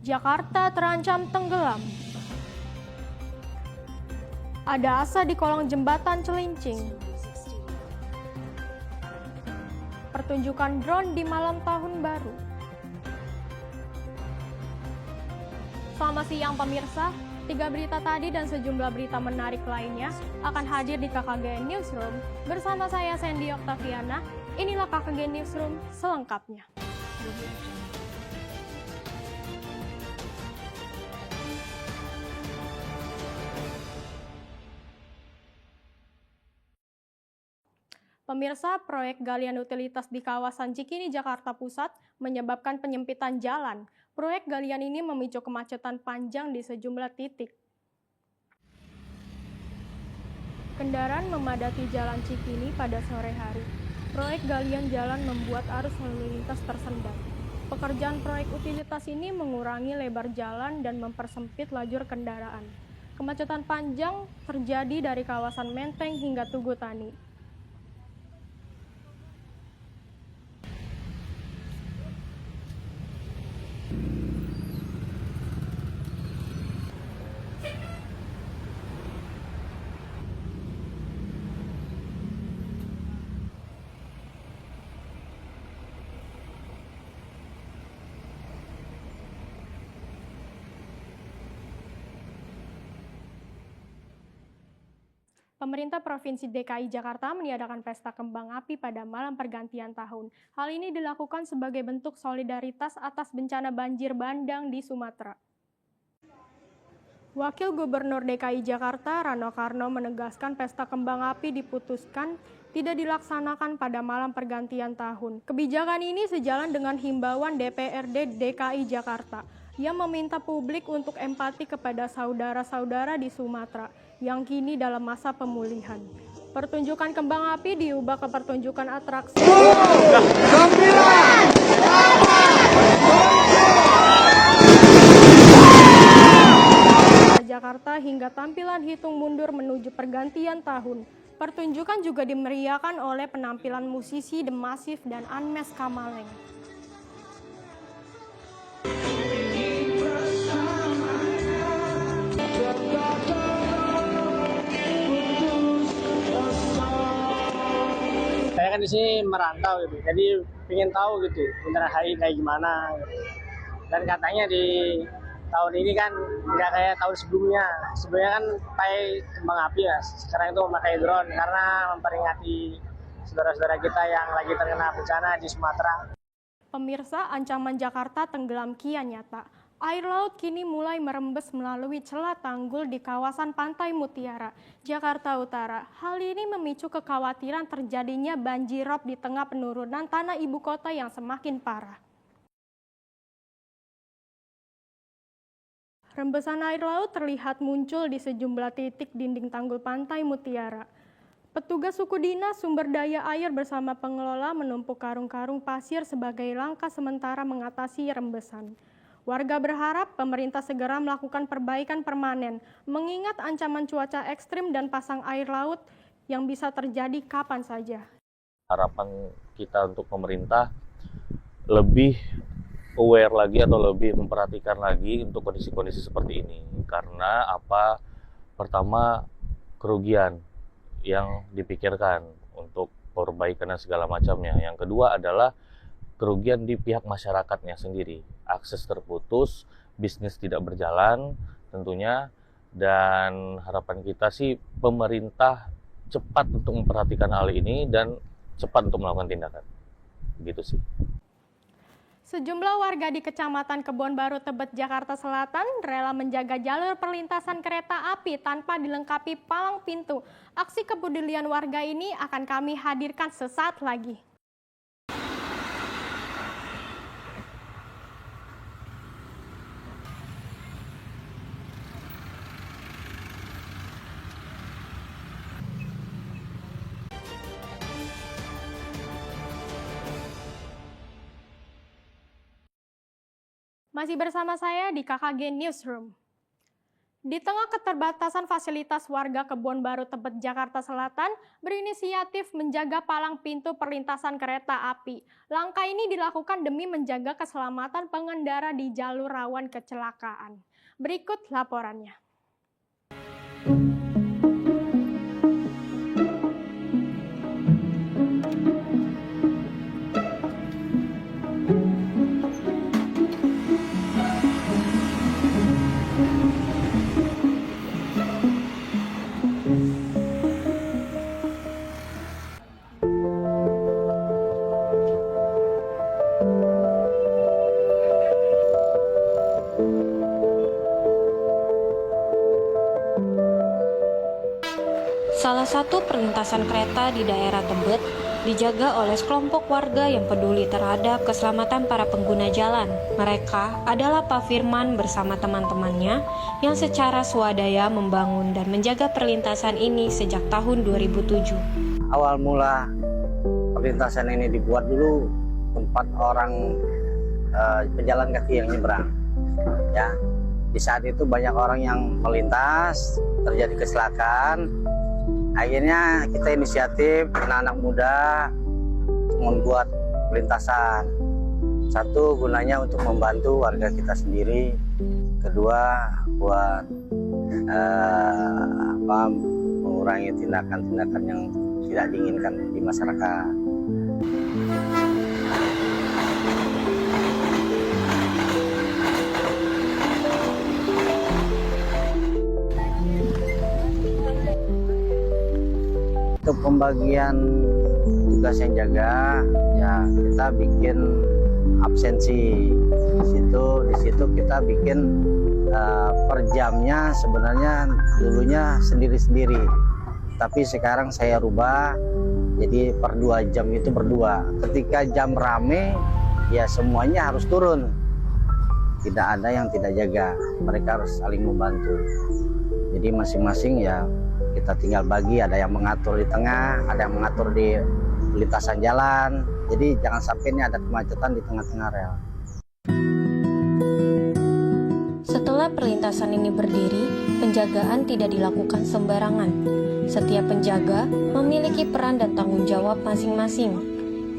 Jakarta terancam tenggelam. Ada asa di kolong jembatan Cilincing. Pertunjukan drone di malam tahun baru. Selamat siang pemirsa, 3 berita tadi dan sejumlah berita menarik lainnya akan hadir di KKGN Newsroom. Bersama saya Sandy Oktaviana, inilah KKGN Newsroom selengkapnya. Pemirsa, proyek galian utilitas di kawasan Cikini, Jakarta Pusat menyebabkan penyempitan jalan. Proyek galian ini memicu kemacetan panjang di sejumlah titik. Kendaraan memadati jalan Cikini pada sore hari. Proyek galian jalan membuat arus lalu lintas tersendat. Pekerjaan proyek utilitas ini mengurangi lebar jalan dan mempersempit lajur kendaraan. Kemacetan panjang terjadi dari kawasan Menteng hingga Tugu Tani. Pemerintah Provinsi DKI Jakarta meniadakan pesta kembang api pada malam pergantian tahun. Hal ini dilakukan sebagai bentuk solidaritas atas bencana banjir bandang di Sumatera. Wakil Gubernur DKI Jakarta, Rano Karno, menegaskan pesta kembang api diputuskan tidak dilaksanakan pada malam pergantian tahun. Kebijakan ini sejalan dengan himbauan DPRD DKI Jakarta yang meminta publik untuk empati kepada saudara-saudara di Sumatera yang kini dalam masa pemulihan. Pertunjukan kembang api diubah ke pertunjukan atraksi. Jakarta hingga tampilan hitung mundur menuju pergantian tahun. Pertunjukan juga dimeriahkan oleh penampilan musisi The Massive dan Unmesh Kamaleng. Saya kan di sini merantau gitu, jadi pengen tahu gitu bundaran HI kayak gimana. Dan katanya di tahun ini kan nggak kayak tahun sebelumnya. Sebelumnya kan pakai kembang api ya, sekarang itu memakai drone karena memperingati saudara-saudara kita yang lagi terkena bencana di Sumatera. Pemirsa, ancaman Jakarta tenggelam kian nyata. Air laut kini mulai merembes melalui celah tanggul di kawasan Pantai Mutiara, Jakarta Utara. Hal ini memicu kekhawatiran terjadinya banjirop di tengah penurunan tanah ibu kota yang semakin parah. Rembesan air laut terlihat muncul di sejumlah titik dinding tanggul Pantai Mutiara. Petugas suku dinas sumber daya air bersama pengelola menumpuk karung-karung pasir sebagai langkah sementara mengatasi rembesan. Warga berharap pemerintah segera melakukan perbaikan permanen, mengingat ancaman cuaca ekstrim dan pasang air laut yang bisa terjadi kapan saja. Harapan kita untuk pemerintah lebih aware lagi atau lebih memperhatikan lagi untuk kondisi-kondisi seperti ini. Karena apa? Pertama, kerugian yang dipikirkan untuk perbaikan dan segala macamnya. Yang kedua adalah kerugian di pihak masyarakatnya sendiri. Akses terputus, bisnis tidak berjalan tentunya, dan harapan kita sih pemerintah cepat untuk memperhatikan hal ini dan cepat untuk melakukan tindakan. Begitu sih. Sejumlah warga di Kecamatan Kebon Baru, Tebet, Jakarta Selatan rela menjaga jalur perlintasan kereta api tanpa dilengkapi palang pintu. Aksi kepedulian warga ini akan kami hadirkan sesaat lagi. Masih bersama saya di KKGN Newsroom. Di tengah keterbatasan fasilitas warga Kebon Baru Tebet, Jakarta Selatan berinisiatif menjaga palang pintu perlintasan kereta api. Langkah ini dilakukan demi menjaga keselamatan pengendara di jalur rawan kecelakaan. Berikut laporannya. Salah satu perlintasan kereta di daerah Tebet dijaga oleh sekelompok warga yang peduli terhadap keselamatan para pengguna jalan. Mereka adalah Pak Firman bersama teman-temannya yang secara swadaya membangun dan menjaga perlintasan ini sejak tahun 2007. Awal mula perlintasan ini dibuat dulu tempat orang pejalan kaki yang nyebrang. Ya, di saat itu banyak orang yang melintas, terjadi kecelakaan. Akhirnya kita inisiatif anak-anak muda membuat perlintasan. Satu, gunanya untuk membantu warga kita sendiri. Kedua, buat mengurangi tindakan-tindakan yang tidak diinginkan di masyarakat. Untuk pembagian tugas yang jaga, ya kita bikin absensi. Di situ kita bikin per jamnya sebenarnya dulunya sendiri-sendiri. Tapi sekarang saya rubah jadi per 2 jam itu berdua. Ketika jam rame, ya semuanya harus turun. Tidak ada yang tidak jaga. Mereka harus saling membantu. Jadi masing-masing ya kita tinggal bagi, ada yang mengatur di tengah, ada yang mengatur di lintasan jalan. Jadi jangan sampai ini ada kemacetan di tengah-tengah rel. Setelah perlintasan ini berdiri, penjagaan tidak dilakukan sembarangan. Setiap penjaga memiliki peran dan tanggung jawab masing-masing.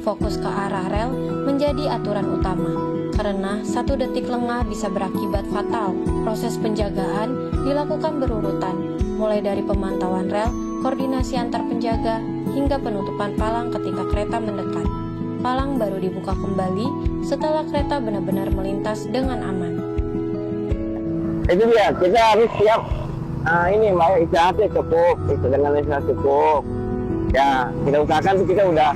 Fokus ke arah rel menjadi aturan utama, karena 1 detik lengah bisa berakibat fatal. Proses penjagaan dilakukan berurutan, mulai dari pemantauan rel, koordinasi antar penjaga, hingga penutupan palang ketika kereta mendekat. Palang baru dibuka kembali setelah kereta benar-benar melintas dengan aman. Itu dia, kita harus siap. Ini Mbak, istirahatnya cukup, dengan istirahat cukup. Ya, kita usahakan kita udah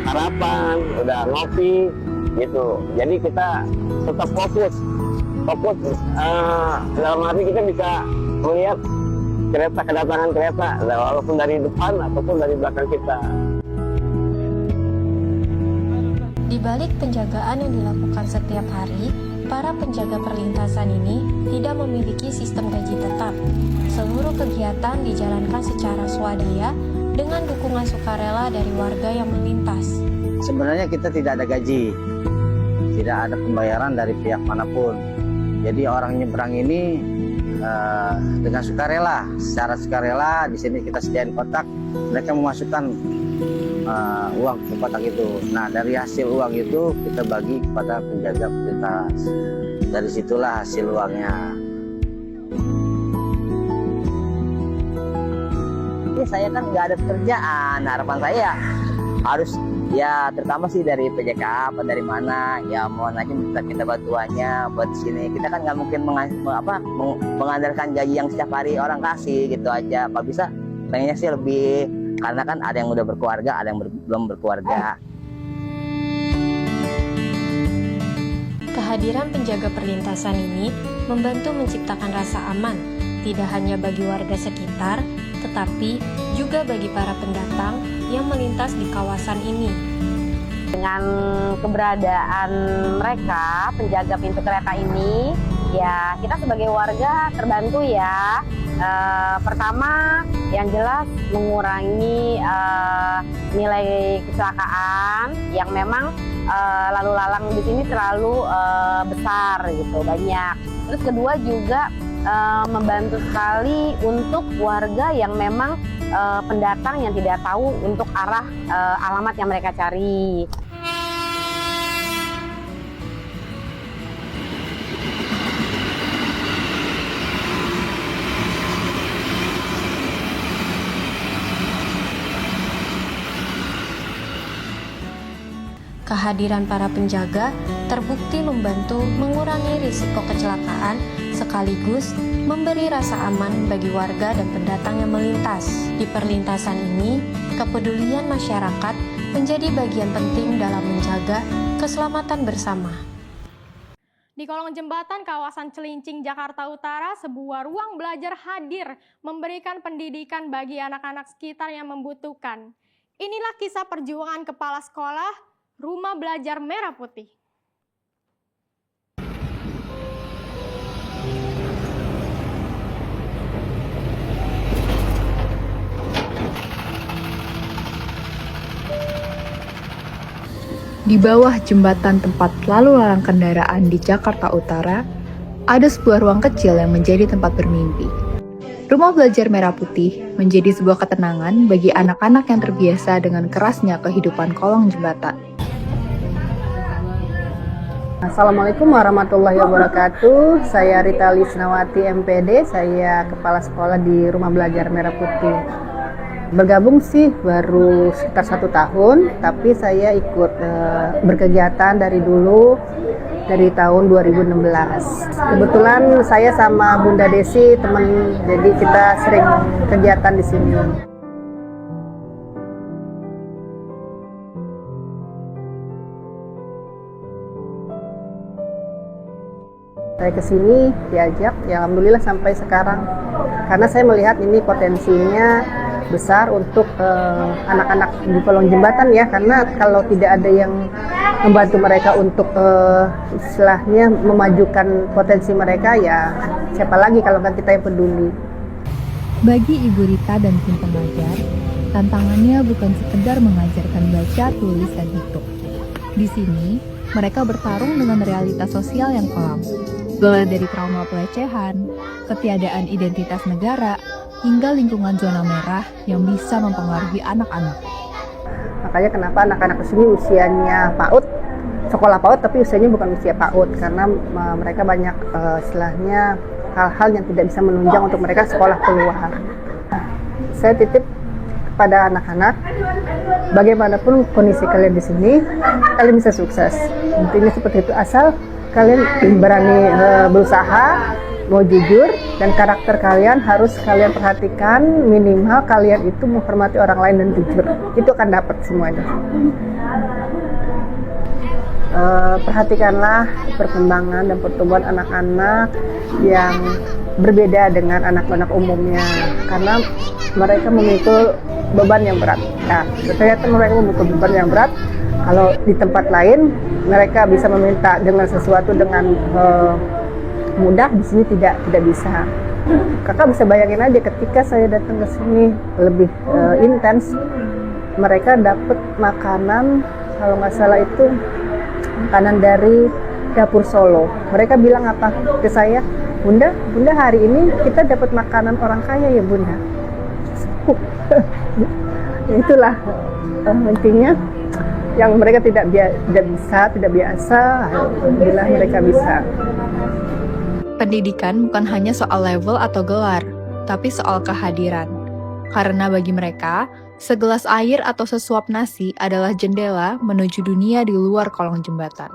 sarapan, udah ngopi, gitu. Jadi kita tetap fokus. Dalam arti kita bisa melihat kedatangan kereta, walaupun dari depan ataupun dari belakang kita. Di balik penjagaan yang dilakukan setiap hari, para penjaga perlintasan ini tidak memiliki sistem gaji tetap. Seluruh kegiatan dijalankan secara swadaya dengan dukungan sukarela dari warga yang melintas. Sebenarnya kita tidak ada gaji, tidak ada pembayaran dari pihak manapun. Jadi orang nyebrang ini dengan sukarela, secara sukarela. Di sini kita sediain kotak, mereka memasukkan uang ke kotak itu. Nah, dari hasil uang itu kita bagi kepada penjaga perlintas. Dari situlah hasil uangnya. Ini saya kan nggak ada pekerjaan, harapan saya harus ya terutama sih dari PJK apa dari mana ya mohon aja minta kita bantuannya buat sini. Kita kan nggak mungkin mengandalkan gaji yang setiap hari orang kasih gitu aja. Kalau bisa pengennya sih lebih, karena kan ada yang udah berkeluarga, ada yang belum berkeluarga. Kehadiran penjaga perlintasan ini membantu menciptakan rasa aman, tidak hanya bagi warga sekitar, tetapi juga bagi para pendatang yang melintas di kawasan ini. Dengan keberadaan mereka, penjaga pintu kereta ini, ya kita sebagai warga terbantu ya. Pertama, yang jelas mengurangi nilai kecelakaan yang memang lalu lalang di sini terlalu besar gitu, banyak. Terus kedua juga membantu sekali untuk warga yang memang pendatang yang tidak tahu untuk arah alamat yang mereka cari. Kehadiran para penjaga terbukti membantu mengurangi risiko kecelakaan sekaligus memberi rasa aman bagi warga dan pendatang yang melintas. Di perlintasan ini, kepedulian masyarakat menjadi bagian penting dalam menjaga keselamatan bersama. Di kolong jembatan kawasan Celincing, Jakarta Utara, sebuah ruang belajar hadir memberikan pendidikan bagi anak-anak sekitar yang membutuhkan. Inilah kisah perjuangan kepala sekolah Rumah Belajar Merah Putih. Di bawah jembatan tempat lalu lalang kendaraan di Jakarta Utara, ada sebuah ruang kecil yang menjadi tempat bermimpi. Rumah Belajar Merah Putih menjadi sebuah ketenangan bagi anak-anak yang terbiasa dengan kerasnya kehidupan kolong jembatan. Assalamualaikum warahmatullahi wabarakatuh. Saya Rita Lisnawati MPD, saya kepala sekolah di Rumah Belajar Merah Putih. Bergabung sih baru sekitar 1 tahun, tapi saya ikut berkegiatan dari dulu, dari tahun 2016. Kebetulan saya sama Bunda Desi teman, jadi kita sering kegiatan di sini. Saya kesini diajak, ya alhamdulillah sampai sekarang. Karena saya melihat ini potensinya besar untuk anak-anak di kolong jembatan ya, karena kalau tidak ada yang membantu mereka untuk istilahnya memajukan potensi mereka, ya siapa lagi kalau kan kita yang peduli. Bagi Ibu Rita dan tim pengajar, tantangannya bukan sekedar mengajarkan baca, tulis, dan hitung. Di sini, mereka bertarung dengan realitas sosial yang kelam, mulai dari trauma pelecehan, ketiadaan identitas negara, hingga lingkungan zona merah yang bisa mempengaruhi anak-anak. Makanya kenapa anak-anak di sini usianya PAUD, sekolah PAUD tapi usianya bukan usia PAUD, karena mereka banyak istilahnya hal-hal yang tidak bisa menunjang untuk mereka sekolah keluar. Saya titip kepada anak-anak, bagaimanapun kondisi kalian di sini, kalian bisa sukses. Intinya seperti itu, asal kalian berani berusaha, mau jujur, dan karakter kalian harus kalian perhatikan. Minimal kalian itu menghormati orang lain dan jujur, itu akan dapat semuanya. Perhatikanlah perkembangan dan pertumbuhan anak-anak yang berbeda dengan anak-anak umumnya, karena mereka memikul beban yang berat. Ya, ternyata mereka memikul beban yang berat. Kalau di tempat lain mereka bisa meminta dengan sesuatu dengan mudah, di sini tidak bisa. Kakak bisa bayangin aja ketika saya datang ke sini lebih intens, mereka dapat makanan, kalau nggak salah itu makanan dari dapur Solo. Mereka bilang apa ke saya, Bunda hari ini kita dapat makanan orang kaya ya Bunda. Itulah intinya yang mereka tidak biasa, alhamdulillah mereka bisa. Pendidikan bukan hanya soal level atau gelar, tapi soal kehadiran. Karena bagi mereka, segelas air atau sesuap nasi adalah jendela menuju dunia di luar kolong jembatan.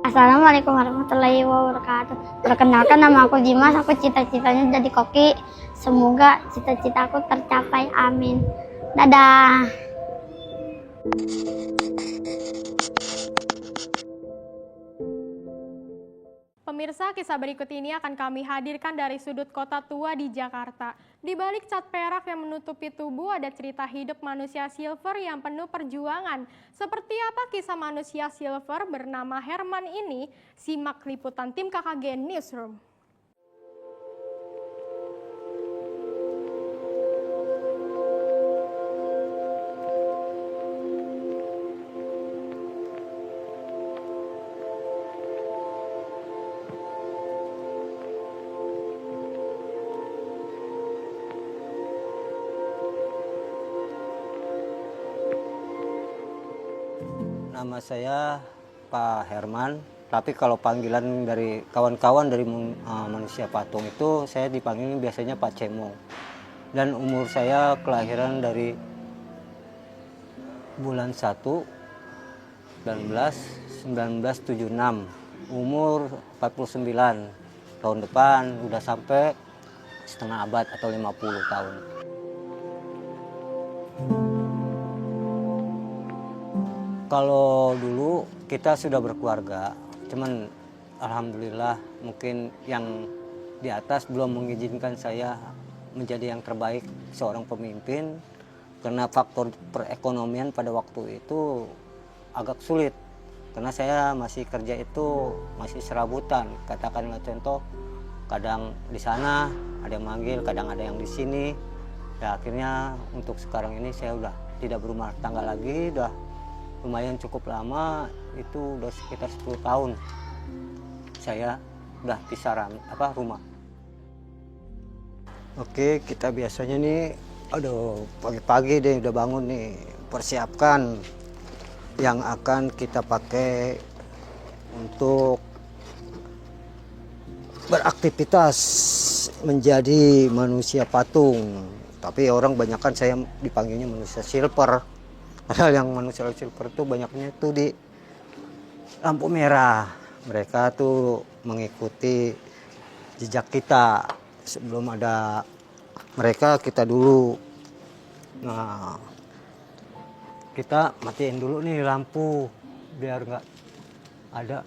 Assalamualaikum warahmatullahi wabarakatuh. Perkenalkan, nama aku Dimas, aku cita-citanya jadi koki. Semoga cita-citaku tercapai, amin. Dadah. Pemirsa, kisah berikut ini akan kami hadirkan dari sudut kota tua di Jakarta. Di balik cat perak yang menutupi tubuh ada cerita hidup manusia silver yang penuh perjuangan. Seperti apa kisah manusia silver bernama Herman ini? Simak liputan tim KKG Newsroom. Nama saya Pak Herman, tapi kalau panggilan dari kawan-kawan dari manusia patung itu saya dipanggil biasanya Pak Cemong. Dan umur saya kelahiran dari bulan 1 1976, umur 49. Tahun depan udah sampai setengah abad atau 50 tahun. Kalau dulu kita sudah berkeluarga, cuman alhamdulillah mungkin yang di atas belum mengizinkan saya menjadi yang terbaik seorang pemimpin karena faktor perekonomian pada waktu itu agak sulit. Karena saya masih kerja itu masih serabutan, katakanlah contoh kadang di sana ada yang manggil, kadang ada yang di sini. Ya akhirnya untuk sekarang ini saya udah tidak berumah tangga lagi, udah lumayan cukup lama, itu udah sekitar 10 tahun saya udah pisah rumah. Oke, kita biasanya nih, aduh pagi-pagi deh udah bangun nih, persiapkan yang akan kita pakai untuk beraktivitas menjadi manusia patung. Tapi orang banyakkan saya dipanggilnya manusia silver. Padahal yang manusia silver itu banyaknya itu di lampu merah. Mereka tuh mengikuti jejak kita. Sebelum ada mereka, kita dulu. Nah, kita matiin dulu nih lampu biar nggak ada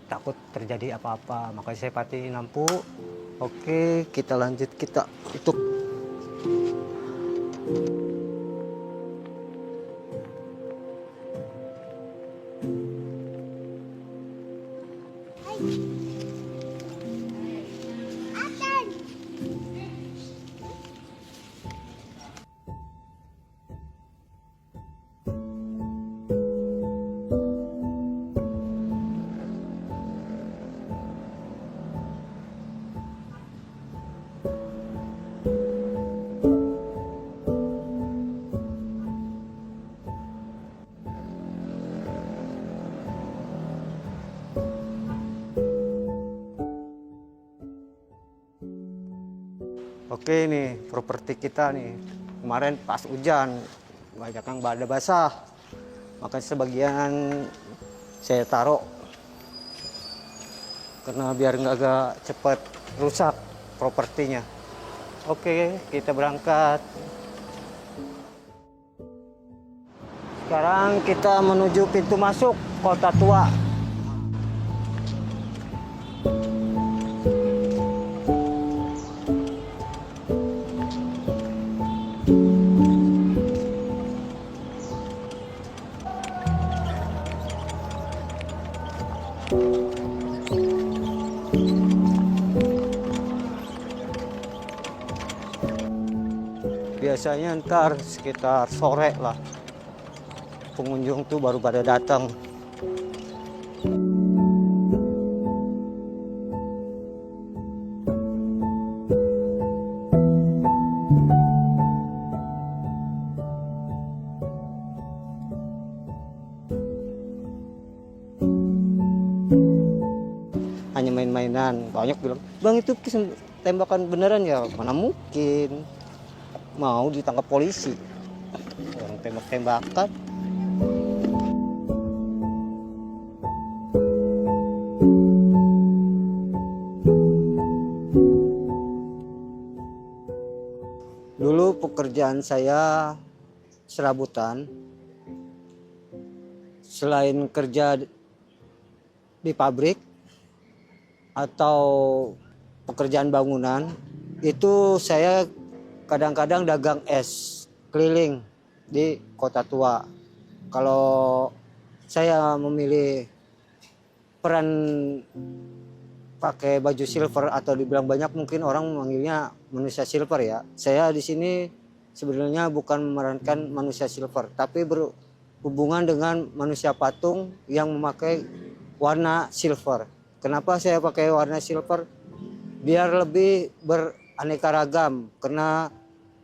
takut terjadi apa-apa. Makanya saya matiin lampu. Oke, kita lanjut, kita tutup. Oke nih, properti kita nih. Kemarin pas hujan, banyak yang pada basah. Makanya sebagian saya taruh. Karena biar nggak agak cepat rusak propertinya. Oke, kita berangkat. Sekarang kita menuju pintu masuk Kota Tua. Biasanya ntar sekitar sore lah pengunjung tuh baru pada datang. Hanya main-mainan, banyak bilang, "Bang, itu tembakan beneran ya?" Mana mungkin. Mau ditangkap polisi, orang tembak-tembakan. Dulu pekerjaan saya serabutan, selain kerja di pabrik atau pekerjaan bangunan, itu saya kadang-kadang dagang es keliling di Kota Tua. Kalau saya memilih peran pakai baju silver atau dibilang banyak mungkin orang memanggilnya manusia silver ya. Saya di sini sebenarnya bukan memerankan manusia silver, tapi berhubungan dengan manusia patung yang memakai warna silver. Kenapa saya pakai warna silver? Biar lebih beraneka ragam, karena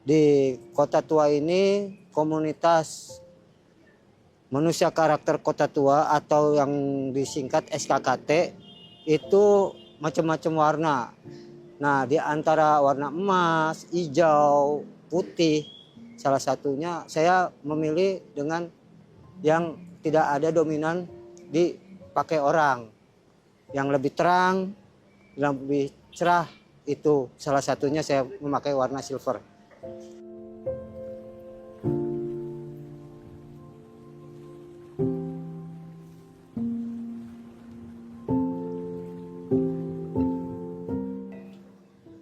di Kota Tua ini komunitas manusia karakter kota tua atau yang disingkat SKKT itu macam-macam warna. Nah, di antara warna emas, hijau, putih, salah satunya saya memilih dengan yang tidak ada dominan dipakai orang. Yang lebih terang, yang lebih cerah, itu salah satunya saya memakai warna silver.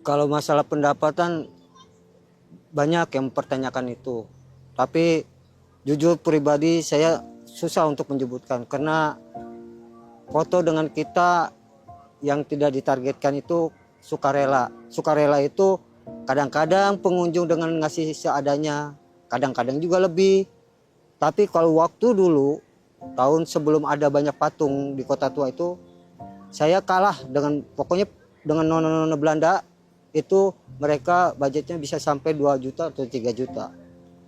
Kalau masalah pendapatan banyak yang mempertanyakan itu. Tapi jujur pribadi saya susah untuk menyebutkan karena foto dengan kita yang tidak ditargetkan itu sukarela. Sukarela itu kadang-kadang pengunjung dengan ngasih seadanya, kadang-kadang juga lebih. Tapi kalau waktu dulu, tahun sebelum ada banyak patung di Kota Tua itu, saya kalah dengan pokoknya dengan nona-nona Belanda. Itu mereka budgetnya bisa sampai 2 juta atau 3 juta.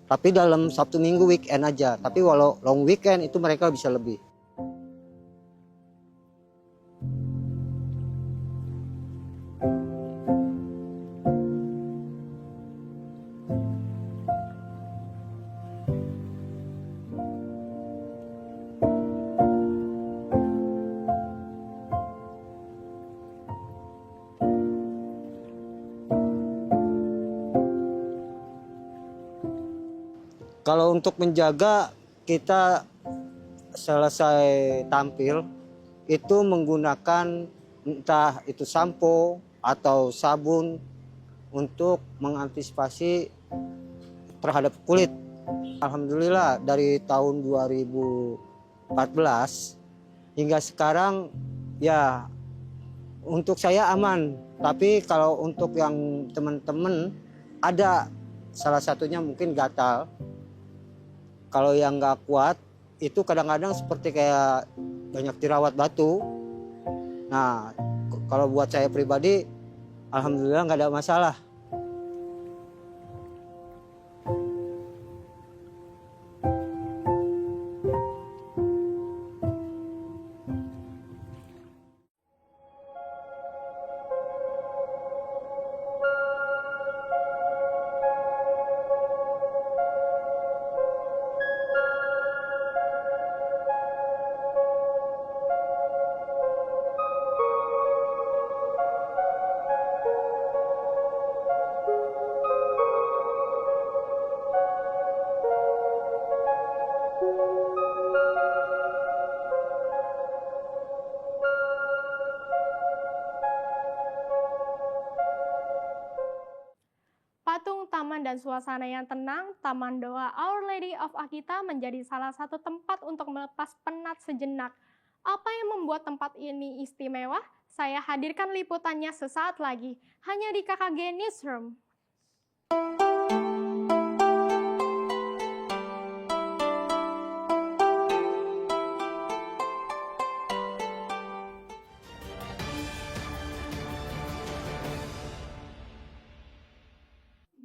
Tapi dalam Sabtu Minggu weekend aja. Tapi walau long weekend itu mereka bisa lebih. Kalau untuk menjaga, kita selesai tampil itu menggunakan entah itu sampo atau sabun untuk mengantisipasi terhadap kulit. Alhamdulillah dari tahun 2014 hingga sekarang ya untuk saya aman. Tapi kalau untuk yang teman-teman ada salah satunya mungkin gatal. Kalau yang nggak kuat, itu kadang-kadang seperti kayak banyak dirawat batu. Nah, kalau buat saya pribadi, alhamdulillah nggak ada masalah. Patung, taman, dan suasana yang tenang, Taman Doa Our Lady of Akita menjadi salah satu tempat untuk melepas penat sejenak. Apa yang membuat tempat ini istimewa? Saya hadirkan liputannya sesaat lagi, hanya di KKG Newsroom.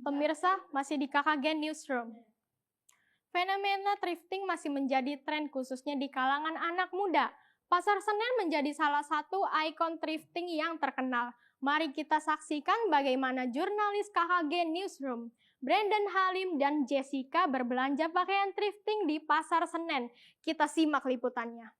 Pemirsa, masih di KKG Newsroom. Fenomena thrifting masih menjadi tren khususnya di kalangan anak muda. Pasar Senen menjadi salah satu ikon thrifting yang terkenal. Mari kita saksikan bagaimana jurnalis KKG Newsroom, Brandon Halim dan Jessica berbelanja pakaian thrifting di Pasar Senen. Kita simak liputannya.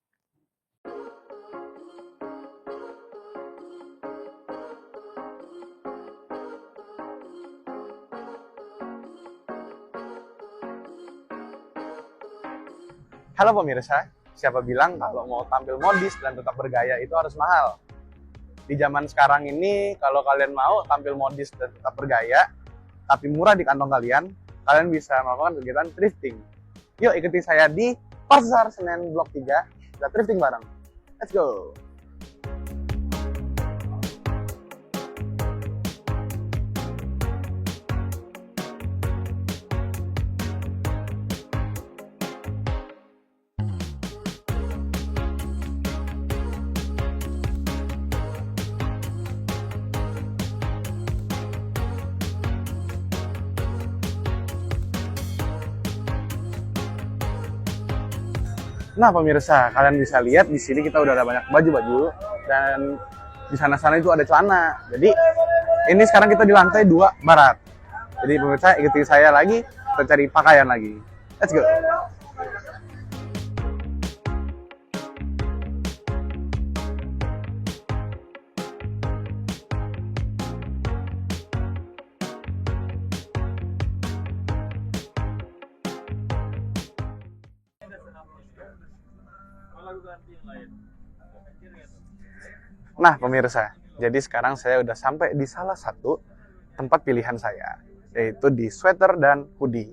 Halo pemirsa, siapa bilang kalau mau tampil modis dan tetap bergaya itu harus mahal? Di zaman sekarang ini, kalau kalian mau tampil modis dan tetap bergaya, tapi murah di kantong kalian bisa melakukan kegiatan thrifting. Yuk ikuti saya di Pasar Senen Blok 3, kita thrifting bareng. Let's go! Nah pemirsa, kalian bisa lihat di sini kita udah ada banyak baju-baju dan di sana-sana itu ada celana. Jadi ini sekarang kita di lantai 2 barat. Jadi pemirsa ikuti saya lagi, kita cari pakaian lagi. Let's go. Nah pemirsa, jadi sekarang saya udah sampai di salah satu tempat pilihan saya, yaitu di sweater dan hoodie.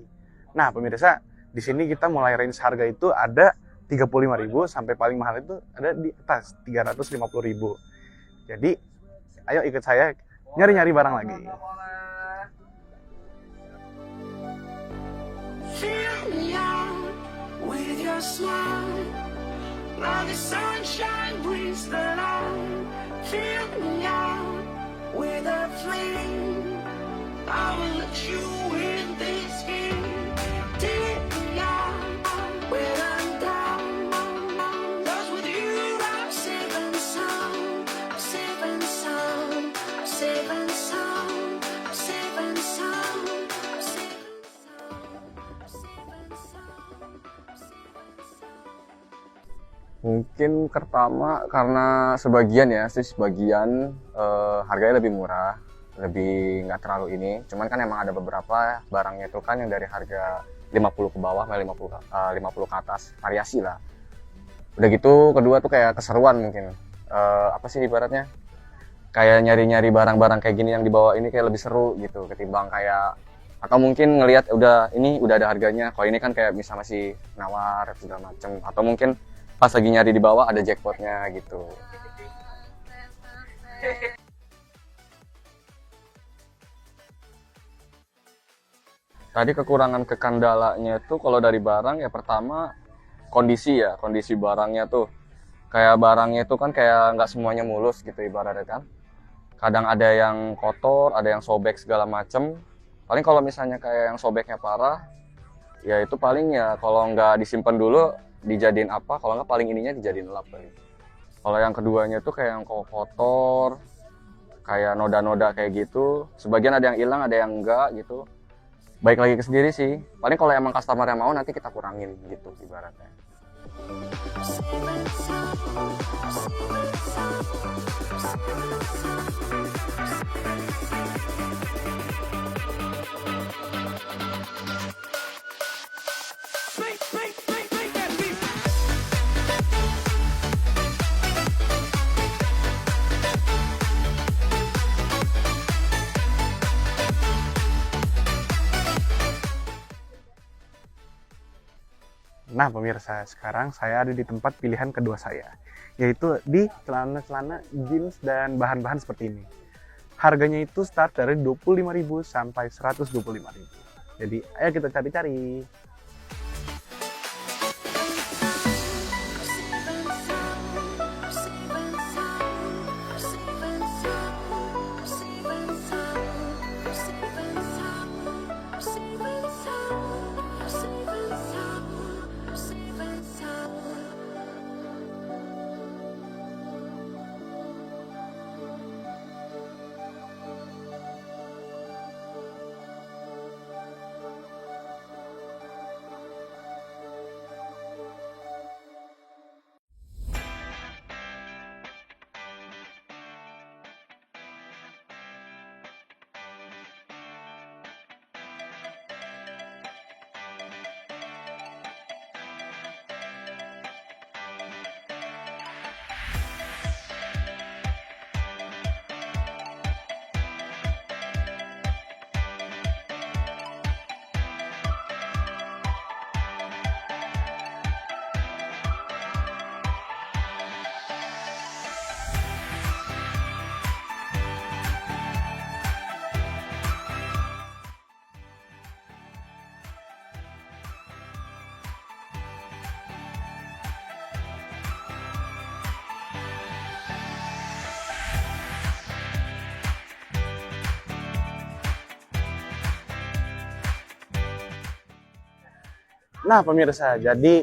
Nah pemirsa, di sini kita mulai range harga itu ada 35.000 sampai paling mahal itu ada di atas 350.000. Jadi ayo ikut saya nyari-nyari barang lagi. Like the sunshine brings the light. Fill me out with a flame. I will let you in this game. Take me out when I'm down. 'Cause with you I'm safe and sound. Safe and sound. Safe and sound. Safe and sound. Safe and sound. Safe and sound. Mungkin pertama karena sebagian harganya lebih murah, lebih nggak terlalu ini. Cuman kan emang ada beberapa barangnya itu kan yang dari harga 50 ke bawah, 50 ke atas, variasi lah. Udah gitu kedua tuh kayak keseruan mungkin. Apa sih ibaratnya? Kayak nyari-nyari barang-barang kayak gini yang dibawa ini kayak lebih seru gitu ketimbang kayak, atau mungkin ngelihat udah ada harganya. Kalau ini kan kayak misal masih nawar segala macem, atau mungkin pas lagi nyari di bawah ada jackpotnya gitu. Tadi kekurangan kekandalanya itu kalau dari barang ya pertama kondisi barangnya tuh. Kayak barangnya itu kan kayak nggak semuanya mulus gitu ibaratnya kan. Kadang ada yang kotor, ada yang sobek segala macem. Paling kalau misalnya kayak yang sobeknya parah, ya itu paling ya kalau nggak disimpan dulu dijadiin apa, kalau nggak paling ininya dijadiin lap paling. Kalau yang keduanya tuh kayak yang kotor, kayak noda-noda kayak gitu, sebagian ada yang hilang ada yang enggak gitu. Baik lagi ke sendiri sih, paling kalau emang customer yang mau nanti kita kurangin gitu ibaratnya. Nah pemirsa, sekarang saya ada di tempat pilihan kedua saya, yaitu di celana-celana jeans dan bahan-bahan seperti ini. Harganya itu start dari 25.000 sampai 125.000. Jadi ayo kita cari-cari. Nah pemirsa, jadi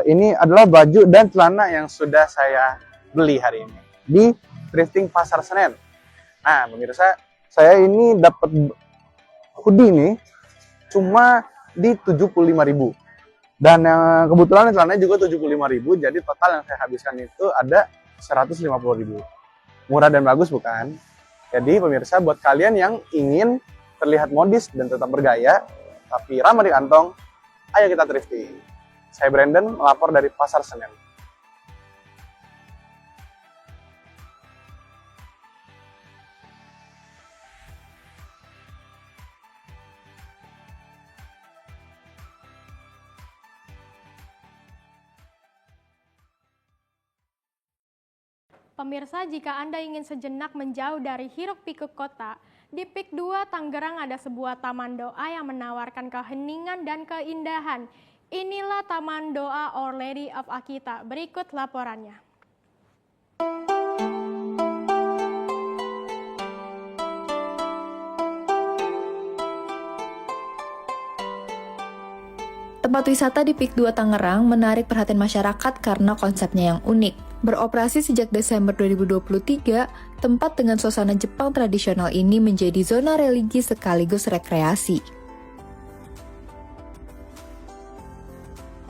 Ini adalah baju dan celana yang sudah saya beli hari ini di Thrifting Pasar Senen. Nah, pemirsa, saya ini dapat hoodie nih cuma di 75.000. Dan yang kebetulan celananya juga 75.000, jadi total yang saya habiskan itu ada 150.000. Murah dan bagus bukan? Jadi pemirsa, buat kalian yang ingin terlihat modis dan tetap bergaya, tapi ramah di kantong, ayo kita thrifting. Saya Brandon, melapor dari Pasar Senen. Pemirsa, jika Anda ingin sejenak menjauh dari hiruk-pikuk kota, di Pik 2 Tangerang ada sebuah taman doa yang menawarkan keheningan dan keindahan. Inilah Taman Doa Our Lady of Akita. Berikut laporannya. Tempat wisata di Pik 2 Tangerang menarik perhatian masyarakat karena konsepnya yang unik. Beroperasi sejak Desember 2023, tempat dengan suasana Jepang tradisional ini menjadi zona religi sekaligus rekreasi.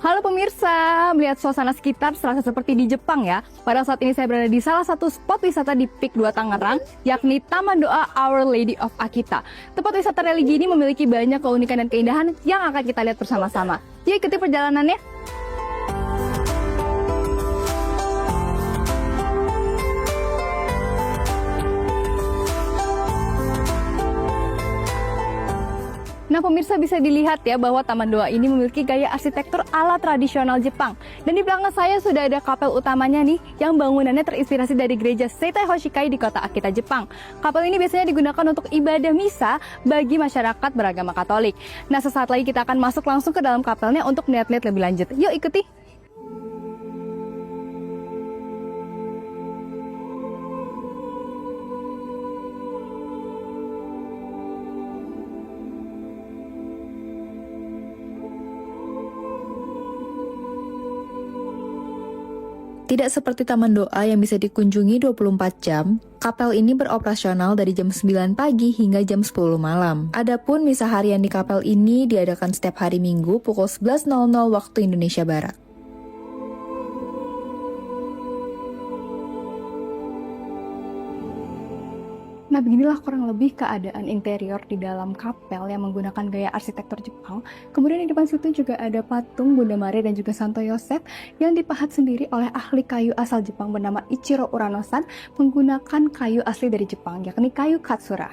Halo pemirsa, melihat suasana sekitar serasa seperti di Jepang ya. Pada saat ini saya berada di salah satu spot wisata di Pik 2 Tangerang, yakni Taman Doa Our Lady of Akita. Tempat wisata religi ini memiliki banyak keunikan dan keindahan yang akan kita lihat bersama-sama. Yuk ikuti perjalanannya. Nah pemirsa, bisa dilihat ya bahwa Taman Doa ini memiliki gaya arsitektur ala tradisional Jepang. Dan di belakang saya sudah ada kapel utamanya nih yang bangunannya terinspirasi dari gereja Seitai Hoshikai di kota Akita, Jepang. Kapel ini biasanya digunakan untuk ibadah misa bagi masyarakat beragama Katolik. Nah sesaat lagi kita akan masuk langsung ke dalam kapelnya untuk melihat-lihat lebih lanjut. Yuk ikuti! Tidak seperti Taman Doa yang bisa dikunjungi 24 jam, kapel ini beroperasional dari jam 9 pagi hingga jam 10 malam. Adapun misa harian di kapel ini diadakan setiap hari Minggu pukul 11.00 waktu Indonesia Barat. Nah beginilah kurang lebih keadaan interior di dalam kapel yang menggunakan gaya arsitektur Jepang. Kemudian di depan situ juga ada patung Bunda Maria dan juga Santo Yosef yang dipahat sendiri oleh ahli kayu asal Jepang bernama Ichiro Urano-san menggunakan kayu asli dari Jepang, yakni kayu Katsura.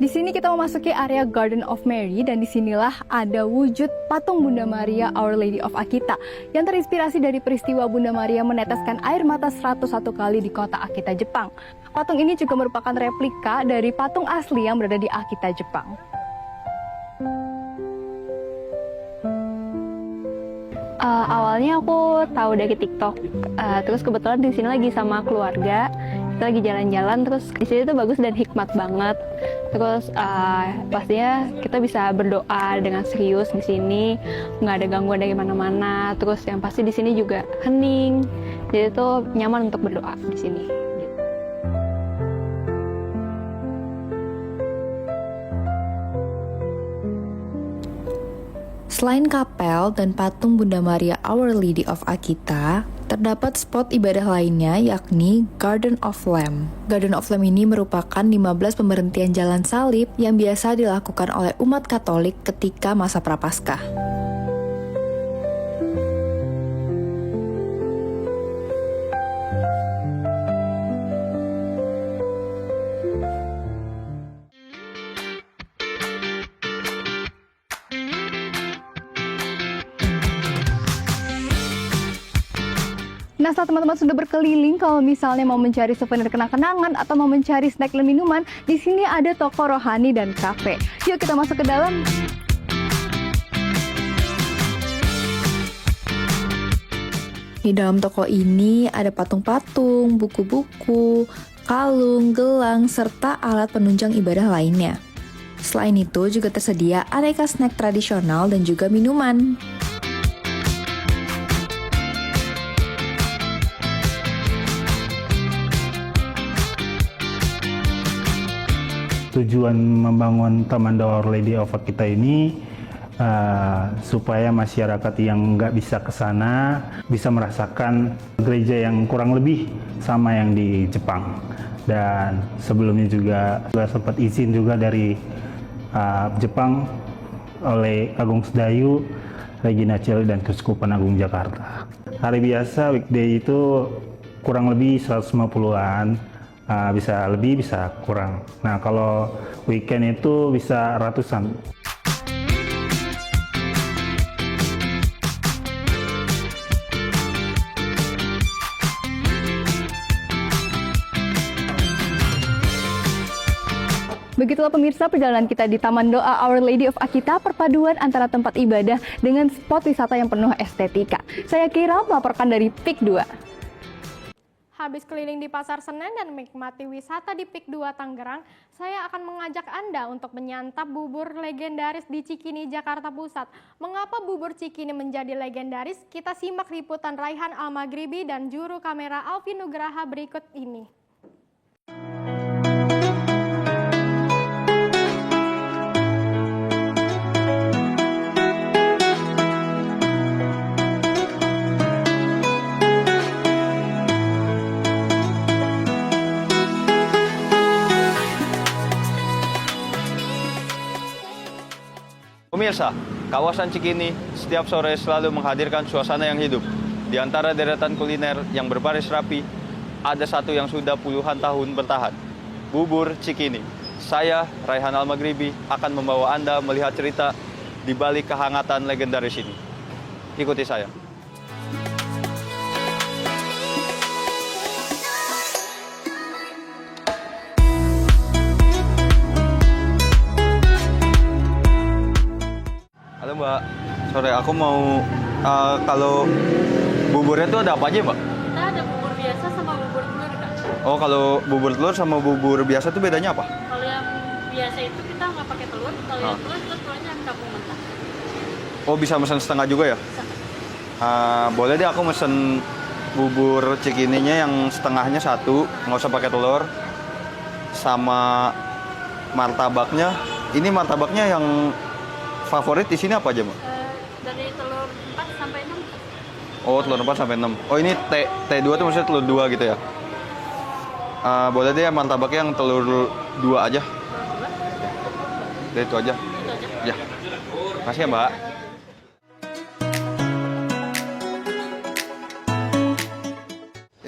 Di sini kita memasuki area Garden of Mary dan disinilah ada wujud patung Bunda Maria Our Lady of Akita yang terinspirasi dari peristiwa Bunda Maria meneteskan air mata 101 kali di kota Akita, Jepang. Patung ini juga merupakan replika dari patung asli yang berada di Akita, Jepang. Awalnya aku tahu dari TikTok, terus kebetulan di sini lagi sama keluarga, kita lagi jalan-jalan, terus di sini tuh bagus dan hikmat banget. Terus pastinya kita bisa berdoa dengan serius di sini, nggak ada gangguan dari mana-mana. Terus yang pasti di sini juga hening, jadi tuh nyaman untuk berdoa di sini. Selain kapel dan patung Bunda Maria Our Lady of Akita, terdapat spot ibadah lainnya yakni Garden of Lamb. Garden of Lamb ini merupakan 15 pemberhentian jalan salib yang biasa dilakukan oleh umat Katolik ketika masa Prapaskah. Nah, setelah teman-teman sudah berkeliling, kalau misalnya mau mencari souvenir kenang-kenangan atau mau mencari snack dan minuman, di sini ada toko rohani dan kafe. Yuk kita masuk ke dalam. Di dalam toko ini ada patung-patung, buku-buku, kalung, gelang, serta alat penunjang ibadah lainnya. Selain itu juga tersedia aneka snack tradisional dan juga minuman. Tujuan membangun Taman Doa Our Lady of Akita ini supaya masyarakat yang nggak bisa ke sana bisa merasakan gereja yang kurang lebih sama yang di Jepang. Dan sebelumnya juga sempat izin juga dari Jepang oleh Agung Sedayu, Regina Coeli, dan Keuskupan Agung Jakarta. Hari biasa weekday itu kurang lebih 150-an, bisa lebih bisa kurang. Nah kalau weekend itu bisa ratusan. Begitulah pemirsa perjalanan kita di Taman Doa Our Lady of Akita, perpaduan antara tempat ibadah dengan spot wisata yang penuh estetika. Saya Kira melaporkan dari PIK 2. Habis keliling di Pasar Senen dan menikmati wisata di PIK 2 Tangerang, saya akan mengajak Anda untuk menyantap bubur legendaris di Cikini, Jakarta Pusat. Mengapa bubur Cikini menjadi legendaris? Kita simak liputan Raihan Al-Maghribi dan juru kamera Alvin Nugraha berikut ini. Pemirsa, kawasan Cikini setiap sore selalu menghadirkan suasana yang hidup. Di antara deretan kuliner yang berbaris rapi, ada satu yang sudah puluhan tahun bertahan, bubur Cikini. Saya, Raihan Al-Maghribi, akan membawa Anda melihat cerita di balik kehangatan legendaris ini. Ikuti saya. Halo Mbak, sore aku mau kalau buburnya tuh ada apa aja Mbak? Kita ada bubur biasa sama bubur telur Kak. Oh kalau bubur telur sama bubur biasa tuh bedanya apa? Kalau yang biasa itu kita nggak pakai telur, kalau yang telur itu telurnya kampung mentah. Oh bisa mesen setengah juga ya? Bisa. Boleh deh aku mesen bubur Cikininya yang setengahnya satu, nggak usah pakai telur. Sama martabaknya, ini martabaknya yang favorit di sini apa aja, Mbak? Dari telur 4 sampai 6. Oh, telur 4 sampai 6. Oh, ini T2 tuh maksudnya telur 2 gitu ya? Boleh deh martabaknya yang telur 2 aja. Deh, itu aja. Itu aja. Ya. Makasih ya, Mbak.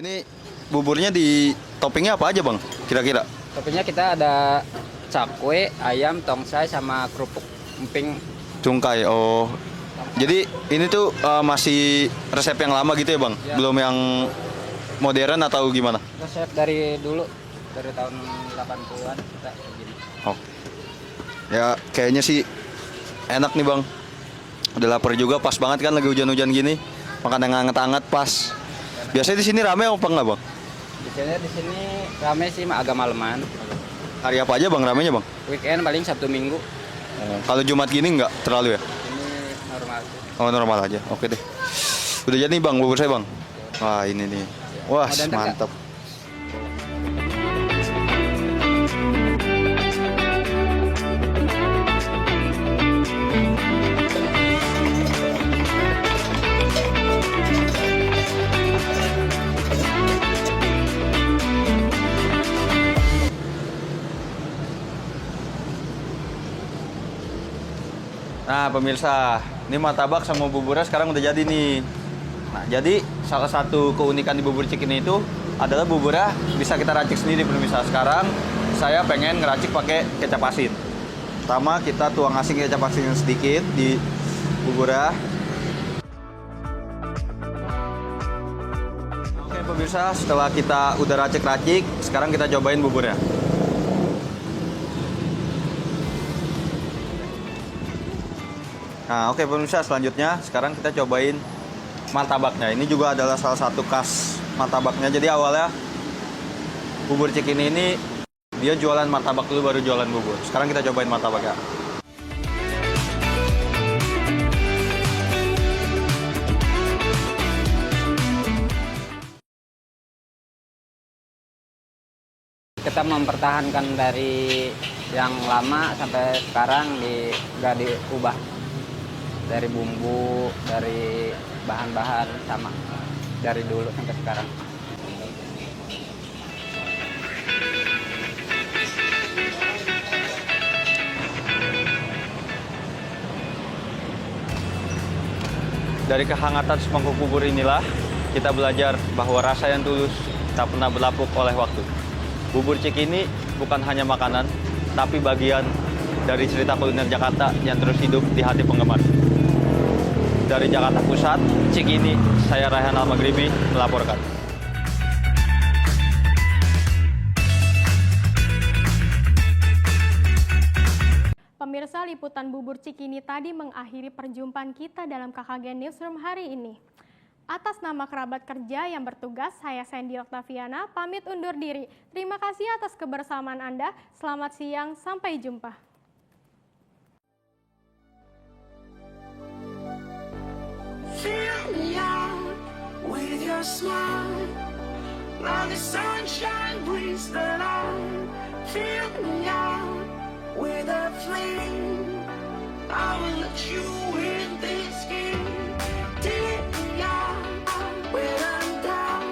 Ini buburnya di toppingnya apa aja, Bang? Kira-kira? Toppingnya kita ada cakwe, ayam, tongsai, sama kerupuk emping. Cungkai, oh. Jadi ini tuh masih resep yang lama gitu ya Bang? Ya. Belum yang modern atau gimana? Resep dari dulu, dari tahun 80-an kita begini. Oh. Ya kayaknya sih enak nih Bang. Udah lapar juga, pas banget kan lagi hujan-hujan gini. Makan yang hangat-hangat pas. Biasanya di sini rame apa enggak Bang? Biasanya di sini rame sih agak maleman. Hari apa aja Bang ramenya Bang? Weekend paling Sabtu Minggu. Kalau Jumat gini nggak terlalu ya? Ini normal sih. Oh normal aja, oke deh. Udah jadi nih Bang, bubur saya Bang. Wah ini nih, wah mantap. Nah pemirsa, ini martabak sama buburnya sekarang udah jadi nih. Nah jadi salah satu keunikan di bubur Cikini itu adalah buburnya bisa kita racik sendiri pemirsa. Sekarang saya pengen ngeracik pakai kecap asin. Pertama kita tuang asin kecap asin sedikit di buburnya. Oke pemirsa, setelah kita udah racik-racik, sekarang kita cobain buburnya. Nah, oke pemirsa, selanjutnya sekarang kita cobain martabaknya. Ini juga adalah salah satu khas martabaknya. Jadi awalnya bubur Cikini ini dia jualan martabak dulu baru jualan bubur. Sekarang kita cobain martabaknya. Kita mempertahankan dari yang lama sampai sekarang nggak diubah. Dari bumbu, dari bahan-bahan sama. Dari dulu sampai sekarang. Dari kehangatan semangkuk bubur inilah kita belajar bahwa rasa yang tulus tak pernah berlapuk oleh waktu. Bubur Cikini bukan hanya makanan, tapi bagian dari cerita kuliner Jakarta yang terus hidup di hati penggemar. Dari Jakarta Pusat, Cikini, saya Raihan Al-Maghribi melaporkan. Pemirsa, liputan bubur Cikini tadi mengakhiri perjumpaan kita dalam KKG Newsroom hari ini. Atas nama kerabat kerja yang bertugas, saya Sandy Octaviana pamit undur diri. Terima kasih atas kebersamaan Anda. Selamat siang, sampai jumpa. Fill me out with your smile. Now the sunshine brings the light. Fill me out with a flame. I will let you in this game. Take me out when I'm down.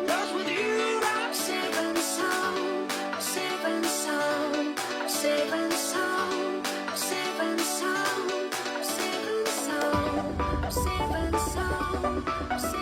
'Cause with you I'm safe and sound. I'm safe and sound. I'm safe and sound. I'm safe and sound. I'm safe and sound. I'm safe and sound.